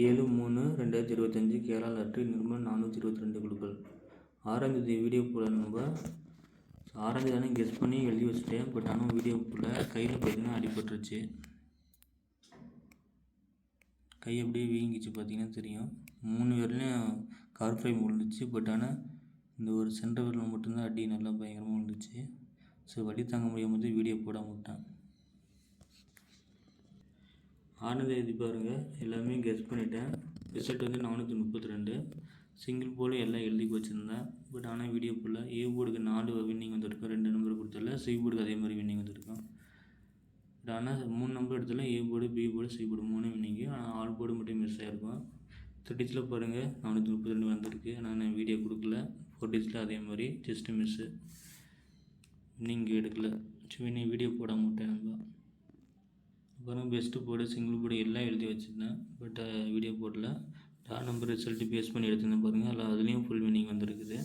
7/3/2025 Kerala lottery Nirmal 422 குழுக்கள். 6ஆம் தேதி வீடியோ போட நம்ம 6ஆம் தேதி கெஸ் பண்ணி எழுதி வச்சுட்டேன். பட் ஆனால் வீடியோ போட கையில் பார்த்தீங்கன்னா அடிபட்டுருச்சு. கை அப்படியே வீங்கிச்சு, பார்த்தீங்கன்னா தெரியும். 3 விரலையும் கார் ஃப்ரேம் விழுந்துச்சு. பட் ஆனால் இந்த ஒரு சென்டர் விரலில் மட்டும்தான் அடி நல்லா பயங்கரமாக விழுந்துச்சு. ஸோ வலி தாங்க முடியாமல் வீடியோ போடாம விட்டேன். 6ஆம் தேதி பாருங்கள், எல்லாமே கெஸ் பண்ணிட்டேன். ரிசல்ட் வந்து 432. சிங்கிள் போர்டு எல்லாம் எழுதி வச்சுருந்தேன். பட் ஆனால் வீடியோ போடல. ஏ போர்டுக்கு 4 வின்னிங் வந்துருக்கும், 2 நம்பர் கொடுத்தல. சி போர்டுக்கு அதே மாதிரி வின்னிங் வந்துருக்கும். பட் ஆனால் 3 நம்பர் எடுத்தால A board, B board, C board 3 winning. ஆனால் ஆல் போர்டு மட்டும் மிஸ் ஆகிருக்கும். 3 டிஜிட்டில் பாருங்கள் 432 வந்திருக்கு. ஆனால் நான் வீடியோ கொடுக்கல. 4 டிஜிட்டில் அதே மாதிரி ஜஸ்ட்டு மிஸ்ஸு, வின்னிங் எடுக்கல. வின்னிங் வீடியோ போட மாட்டேன். நம்ம அப்புறம் பெஸ்ட்டு போர்டு, சிங்கிள் போர்டு எல்லாம் எழுதி வச்சுருந்தேன். பட் வீடியோ போடல. நம்பர் ரிசல்ட்டு பேஸ் பண்ணி எடுத்துருந்தேன் பாருங்கள். அதில் அதுலேயும் ஃபுல் வின்னிங் வந்துருக்குது.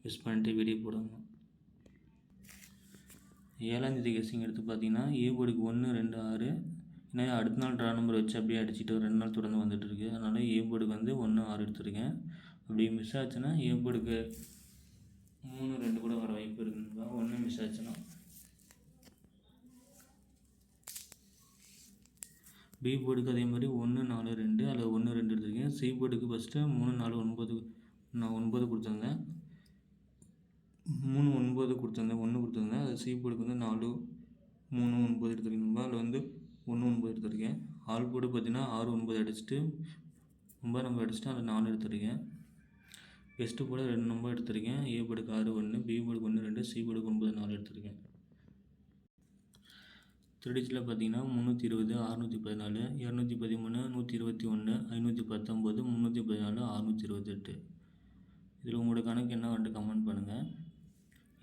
மிஸ் பண்ணிட்டு வீடியோ போடாமல். 7ஆம் தேதி கெஸ்ஸிங் எடுத்து பார்த்தீங்கன்னா ஏ போர்டுக்கு 1, 2, 6. ஏன்னா அடுத்த நாள் நம்பர் வச்சு அப்படியே அடிச்சுட்டு 2 நாள் தொடர்ந்து வந்துட்டுருக்கு. அதனால் ஏ போர்டுக்கு வந்து 1, 6 எடுத்துருக்கேன். அப்படி மிஸ் ஆச்சுன்னா ஏ போர்டுக்கு 3, 2 கூட வர வாய்ப்பு இருக்குதுங்களா. 1 மிஸ் ஆச்சுன்னா. பி போர்டுக்கு அதே மாதிரி 1, 4, 2 அதில் 1, 2 எடுத்துருக்கேன். சி போர்டுக்கு ஃபஸ்ட்டு 3, 4, 9 நான் 9 கொடுத்துருந்தேன். 3, 9 கொடுத்துருந்தேன். 1 கொடுத்துருந்தேன். அது சி போர்டுக்கு வந்து 4, 3, 9 எடுத்துருக்கேன். அதில் வந்து 1, 9 எடுத்துருக்கேன். ஆல் போர்டு பார்த்தீங்கன்னா 6, 9 அடிச்சுட்டு 9 நம்பர் அடிச்சுட்டு அதில் 4 எடுத்துருக்கேன். பெஸ்ட்டு போர்டு 2 நம்பர் எடுத்துருக்கேன். ஏ போர்டுக்கு 6, 1, பி போர்டுக்கு 1, 2, சி போர்டுக்கு 9, 4 எடுத்துருக்கேன். 3 டிஜிட்டில் பார்த்தீங்கன்னா 320, 614, 213, 121, 519, 314, 628. இதில் உங்களோட கணக்கு என்ன வந்துட்டு கமெண்ட் பண்ணுங்கள்.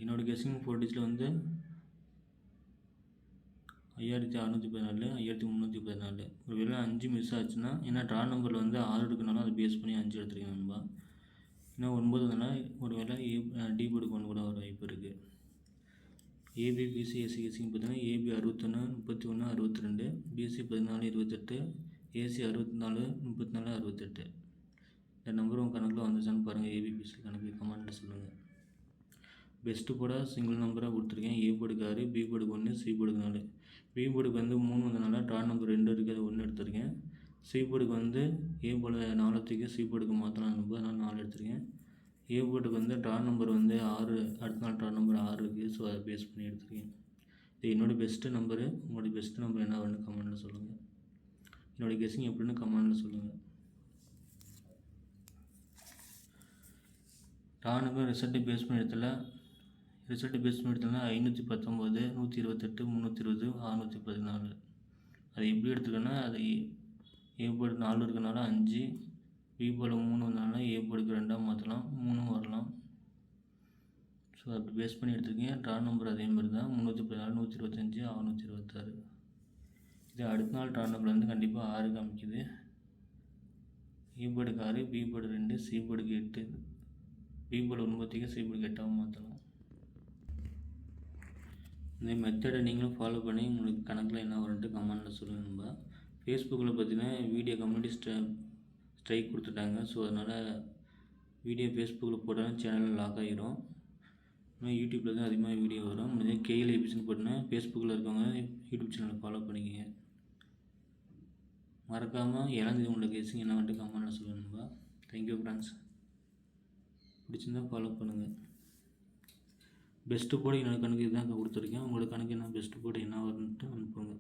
என்னோடய கெஸ்ஸிங் 4 டிஜிட்டில் வந்து 5614, 5314. ஒரு வேளை 5 மிஸ் ஆச்சுன்னா, ஏன்னா ட்ரா நம்பரில் வந்து 6 இருக்குனாலும் அதை பேஸ் பண்ணி 5 எடுத்துருக்கேன் நண்பா. ஏன்னா 9 வந்தனால் ஒரு வேளை டி போர்டுக்கு 1 கூட வர வாய்ப்பு இருக்குது. ஏபி, பிசி, எஸ்சி கெஸ்ஸிங் பார்த்தீங்கன்னா ஏபி 61, 31, 62, பிசி 14, 28, ஏசி 64, 34, 68. இந்த நம்பர் உங்கள் கணக்கில் வந்துச்சான்னு பாருங்கள். ஏபி, பிசி கணக்கு கமெண்ட்டில் சொல்லுங்கள். பெஸ்ட்டு போட சிங்கிள் நம்பராக கொடுத்துருக்கேன். ஏ போர்டுக்கு 6, பி போர்டுக்கு 1, சி போர்டுக்கு 4. பி போர்டுக்கு வந்து 3 வந்தனால ட்ரா நம்பர் 2 இருக்குது, அது 1 எடுத்துருக்கேன். சி போர்டுக்கு வந்து ஏ போல் 4 தூக்கி சி போர்டுக்கு மாற்றலாம் நம்பர், அதனால் 4 எடுத்துருக்கேன். ஏ போர்டுக்கு வந்து ட்ரா நம்பர் வந்து 6, அடுத்த நாள் ட்ரா நம்பர் 6 இருக்குது. ஸோ அதை பேஸ் பண்ணி எடுத்துருக்கேன். இது என்னோடய பெஸ்ட்டு நம்பரு. உங்களோட பெஸ்ட்டு நம்பர் என்ன வரும்னு கமெண்ட்டில் சொல்லுங்கள். என்னோடய கெஸ்ஸிங் எப்படின்னு கமெண்ட்டில் சொல்லுங்கள். ட்ரா நம்பர் ரிசல்ட்டு பேஸ் பண்ணி எடுத்தல 519, 128, 320, 614. அது எப்படி எடுத்துக்கன்னா, அது ஏ போர்டு 4 இருக்கனால 5, பி போர்டு 3 வந்தனால ஏ போர்டுக்கு 2 மாற்றலாம், 3 வரலாம். ஸோ அப்படி பேஸ் பண்ணி எடுத்துருக்கேன். ட்ரா நம்பர் அதே மாதிரி தான் 314, 125, 626. இது அடுத்த நாள் ட்ரா நம்பர் வந்து கண்டிப்பாக 6 காமிக்குது. ஏ போர்டுக்கு 6, பி போர்டு 2, சி போர்டுக்கு 8, பி போர்டு 9, சி போர்டுக்கு 8 மாற்றலாம். இந்த மெத்தடை நீங்களும் ஃபாலோ பண்ணி உங்களுக்கு கணக்கில் என்ன வரும்ன்ட்டு கமெண்ட்டில் சொல்லுங்கள். நம்ம ஃபேஸ்புக்கில் பார்த்தீங்கன்னா வீடியோ கம்யூனிட்டி ஸ்ட்ரைக் கொடுத்துட்டாங்க. ஸோ அதனால் வீடியோ ஃபேஸ்புக்கில் போட்டாலும் சேனலில் லாக் ஆகிரும். இன்னும் யூடியூப்பில் தான் அதிகமாக வீடியோ வரும். முடிஞ்ச கேஎல் எபிசன் போட்டுனா ஃபேஸ்புக்கில் இருக்கவங்க யூடியூப் சேனலை ஃபாலோ பண்ணிக்கோங்க. மறக்காமல் 7ஆம் தேதி உங்களோட கெஸ்ஸிங் என்ன வந்துட்டு கமெண்ட்டில் சொல்லுங்கள். Thank you friends. பிடிச்சிருந்தால் ஃபாலோ பண்ணுங்கள். பெஸ்ட்டு போர்டு என்னோடய கணக்கு இதுதான் கொடுத்துருக்கேன். உங்களோட கணக்கு என்ன பெஸ்ட்டு போர்டு என்ன வரும்ன்ட்டு அனுப்புங்க.